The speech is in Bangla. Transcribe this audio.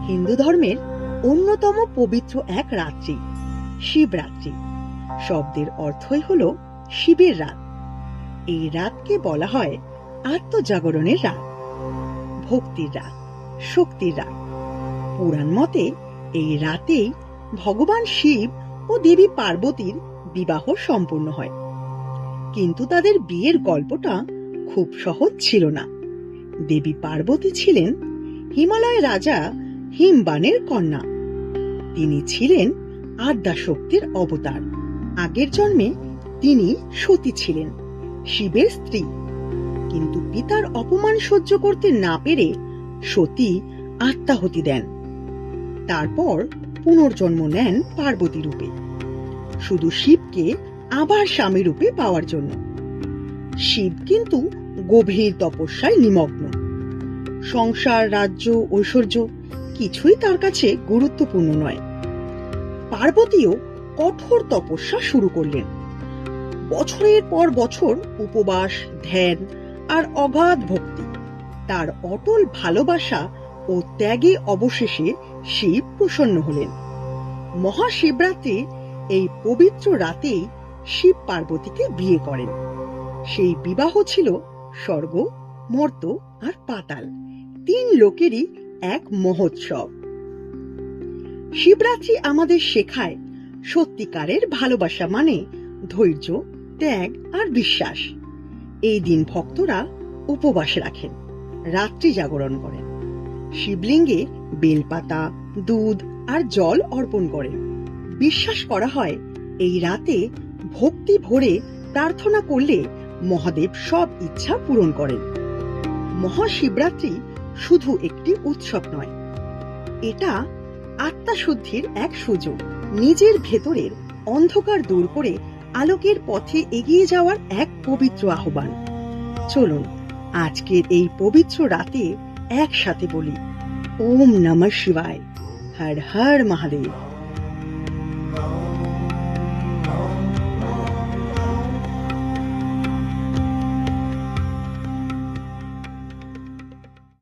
হিন্দু ধর্মের অন্যতম পবিত্র এক রাত্রি, শিবরাত্রি। শব্দের অর্থই হল শিবের রাত। এই রাতকে বলা হয় আত্মজাগরণের রাত, ভক্তির রাত, শক্তির রাত। পুরাণ মতে এই রাতেই ভগবান শিব ও দেবী পার্বতীর বিবাহ সম্পূর্ণ হয়। কিন্তু তাদের বিয়ের গল্পটা খুব সহজ ছিল না। দেবী পার্বতী ছিলেন হিমালয় রাজা হিমবানের কন্যা। তিনি ছিলেন আদ্যাশক্তির অবতার। আগের জন্মে তিনি সতী ছিলেন, শিবের স্ত্রী। কিন্তু পিতার অপমান সহ্য করতে না পেরে সতী আত্মাহুতি দেন। তারপর পুনর্জন্ম নেন পার্বতী রূপে, শুধু শিবকে আবার স্বামী রূপে পাওয়ার জন্য। শিব কিন্তু গভীর তপস্যায় নিমগ্ন। সংসার, রাজ্য, ঐশ্বর্য কিছুই তার কাছে গুরুত্বপূর্ণ নয়। পার্বতীও কঠোর তপস্যা শুরু করলেন। বছরের পর বছর উপবাস, ধ্যান আর অগাধ ভক্তি, তার অটল ভালোবাসা ও ত্যাগে অবশেষে শিব প্রসন্ন হলেন। মহাশিবরাত্রি এই পবিত্র রাতেই শিব পার্বতীকে বিয়ে করেন। সেই বিবাহ ছিল স্বর্গ, মর্ত আর পাতাল তিন লোকেরই এক মহোৎসব। শিবরাত্রি আমাদের শেখায় সত্যিকারের ভালোবাসা মানে ধৈর্য, ত্যাগ আর বিশ্বাস। এই দিন ভক্তরা উপবাস রাখেন, রাত্রি জাগরণ করেন, শিবলিঙ্গে বেলপাতা, দুধ আর জল অর্পণ করেন। বিশ্বাস করা হয় এই রাতে ভক্তি ভরে প্রার্থনা করলে মহাদেব সব ইচ্ছা পূরণ করেন। মহাশিবরাত্রি শুধু একটি উৎসব নয়, এটা আত্মাশুদ্ধির এক সুযোগ, নিজের ভেতরের অন্ধকার দূর করে আলোকের পথে এগিয়ে যাওয়ার এক পবিত্র আহ্বান। চলুন আজকের এই পবিত্র রাতে একসাথে বলি ওম নমঃ শিবায়, হর হর মহাদেব।